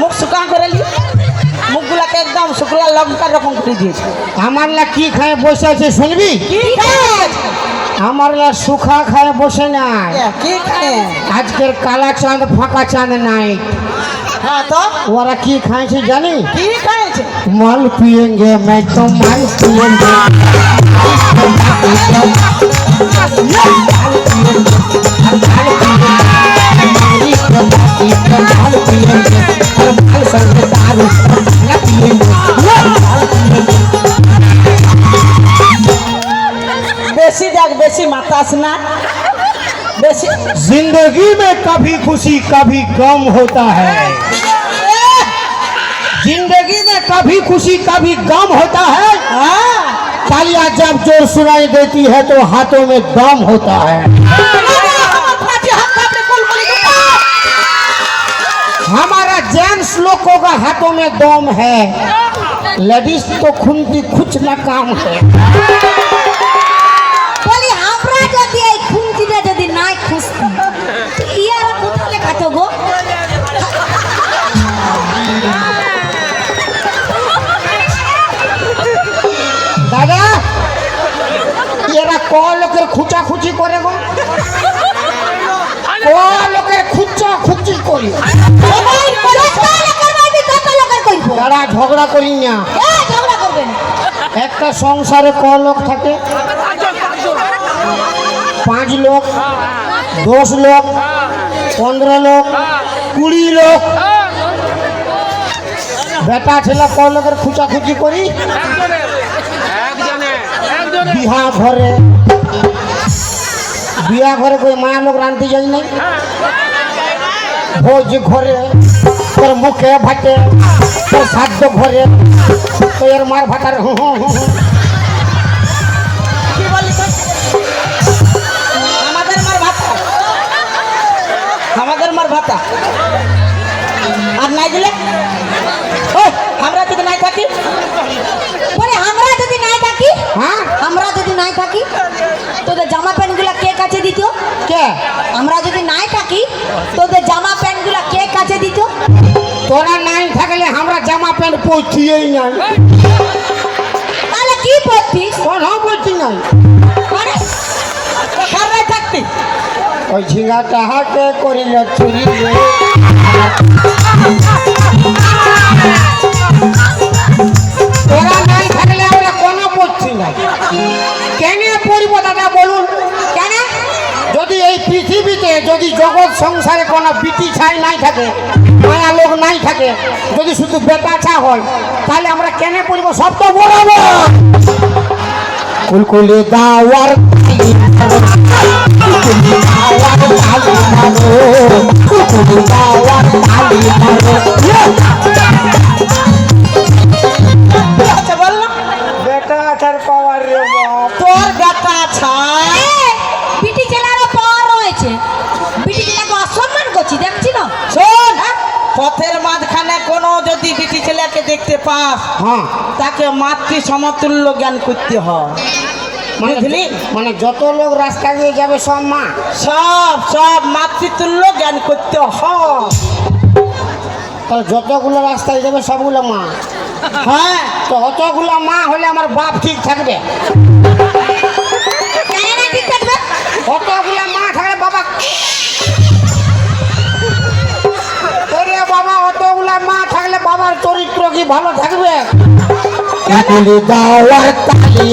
মুখ শুকা করে লি মুখগুলাকে একদম শুকলা লঙ্কার রকম করে দিয়েছে। আমার লা কি খায় বসে আছে শুনবি? কি খায়? আমার লা সুখা খায় বসে নাই। কি খায়? আজকের কালা চাঁদ ফাঁকা চাঁদ নাই। হ্যাঁ তো ওরা কি খাইছে জানি? কি খাইছে? মাল পিয়েंगे मैं तो माल पिएंगे बेसी देख बेसी मातास ना बेसी। जिंदगी में कभी खुशी कभी गम होता है। जिंदगी में कभी खुशी कभी गम होता है। तालियां जब जोर सुनाई देती है तो हाथों में दम होता है। हमारा जेंट्स लोगों का हाथों में दम है, लेडीज तो खुंती कुछ न काम है। বলি আমরা যদি এই খুঁটিটা যদি নাই খুঁজতি ইয়ারা কোথায় খাতো গো? दादा এরা ক লোকের খুচা খুচি করে গো, ক লোকের খুচা খুচি করি। তারা ঝগড়া করি না। ঝগড়া করবেন একটা সংসারে ক লোক থাকে? 5 লোক, 10 লোক, 15 লোক, 20 লোক। বেটা ছেলে ক লোকের খুচা খুচি করি? বিয়া ঘরে কই মায়া লোক রাঁধতে যাই নাই? ভোজ ঘরে তোর মুখে ভাতে, তোর সাধ্য ঘরে তোর মার ভাতার কি বলি তো? আমাদের মার ভাতা, আমাদের মার ভাতা আর নাই দিলে আমরা যদি নাই থাকি, বলে আমরা যদি নাই থাকি, হ্যাঁ আমরা যদি নাই থাকি তোদের জামা প্যান্ট গুলা কে কাছে দিত? কে? আমরা যদি নাই থাকি তোদের জামা প্যান্ট গুলা কে কাছে দিত? তোরা নাই থাকলে আমরা জামা প্যান্ট পরছিই নাই। তাহলে কি পরতিস? কোনো পরছি নাই। আরে ঘরে থাকতি ওই ঝিঙ্গাটা হাতে করিল চুরি রে। তোরা নাই থাকলে আমরা কোনো পড়ছি নাই। কেন পড়ব দাদা বলুন? কেন? যদি এই পৃথিবীতে যদি জগৎ সংসারে কোনো বিটি ছাই নাই থাকে, মায়া লোক নাই থাকে, যদি শুধু বেটা ছা হয়, তাহলে আমরা কেন পড়ব? সব তো বরাবর কুলকুলি দাওয়ার আচ্ছা বললাম বেটা আছার পাওয়ার রে বাপ। তোর গাতা ছাই বিটি ছেলেরও পাওয়ার রয়েছে, বিটি ছেলেকে অসম্মান করছি দেখছি না? শোন, পথের মাঝখানে কোনো যদি বিটি ছেলেকে দেখতে পাস হ্যাঁ তাকে মাতৃ সমতুল্য জ্ঞান করতে হয়। বুঝলি? মানে যত লোক রাস্তা দিয়ে যাবে সব মা। সব সব মাতৃতুল্য জ্ঞান করতে হয়। তাহলে যতগুলো রাস্তায় যাবে সবগুলো মা। হ্যাঁ তো অতগুলো মা হলে আমার বাপ ঠিক থাকবে? কেন না ঠিক থাকবে? অতগুলো মা থাকলে বাবা ওরে বাবা, অতগুলা মা থাকলে বাবার চরিত্র কি ভালো থাকবে? দাওয়ার তালি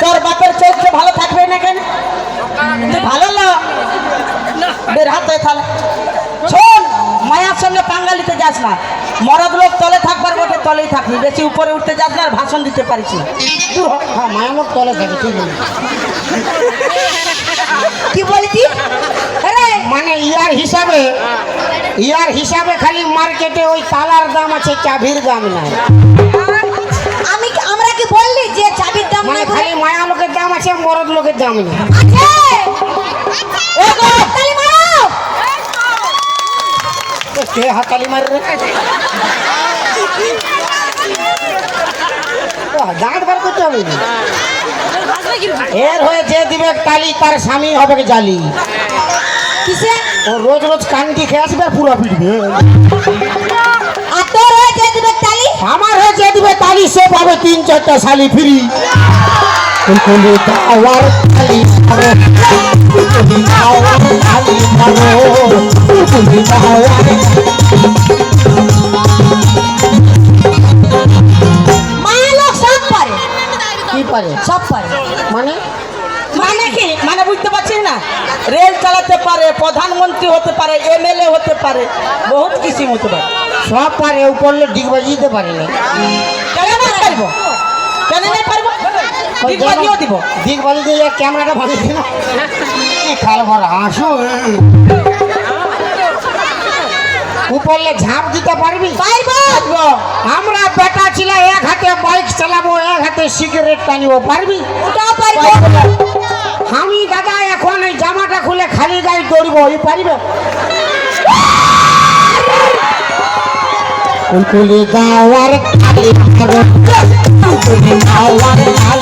তোর বাপের চরিত্র ভালো থাকবে না কেন? তুই ভালো না বের হাতে তাহলে। শোন, মায়ার সঙ্গে পাঙ্গালিতে যাস না। মরদ লোক তলে থাকবার বটে তলেই থাকবি, বেশি উপরে উঠতে যাস না আর ভাষণ দিতে পারিস না। দূর হ। হ্যাঁ মায়া লোক তলে থাকে, ঠিক আছে। কি বলছি? আরে মানে ইয়ার হিসাবে খালি মার্কেটে ওই তালার দাম আছে, চাবির দাম নাই। আমরা কি বললি যে চাবির দাম মানে নাই? খালি মায়া লোকের দাম আছে, মরদ লোকের দাম নেই। আছে। ও গো তালি মারো। কে হাতালি মারে রে? দাঁত বার করতে হবে। এর হয়ে যে দিবে তালি তার স্বামী হবে জালি। কিসে? ও রোজ রোজ কান্দি খেয়ে আসবে আর পুরো পিটবে। আর তোর হয়ে যে দিবে তালি? আমার হয়ে যে দিবে তালি সে পাবে 3-4টা শালি ফ্রি। কুলকুলি দাওয়ার তালি মারো, কুলকুলি দাওয়ার তালি মারো, কুলকুলি দাওয়ার। মায়া লোক সব পারে, কি পারে? সব পারে। মানে মানে কি? মানে বুঝতে পারছিস না? রেল চালাতে পারে, প্রধানমন্ত্রী হতে পারে, এমএলএ হতে পারে, বহুত কিছু হতে পারে। সব পারে, উপরলে ডিগ বাজিয়ে পারে না। কেন না পারবো? কেন না পারবো? ঠিক বাজিয়েও দিব। ডিগ বাজিয়ে দিয়ে ক্যামেরাটা ভাঙিয়ে দিই না। কি খাল ভরা হাসু। উপরলে ঝাঁপ দিতে পারবি? পারবো। আমরা বেটা ছিল এক হাতে বাইক চালাবো, এক হাতে সিগারেট টানিব, পারবি? ওটাও পারবো। আমি দাদা এখন এই জামাটা খুলে খালি গায়ে দৌড়ব, এই পারিবে? কুলকুলি দাওয়ার তালি মারো, কুলকুলি দাওয়ার তালি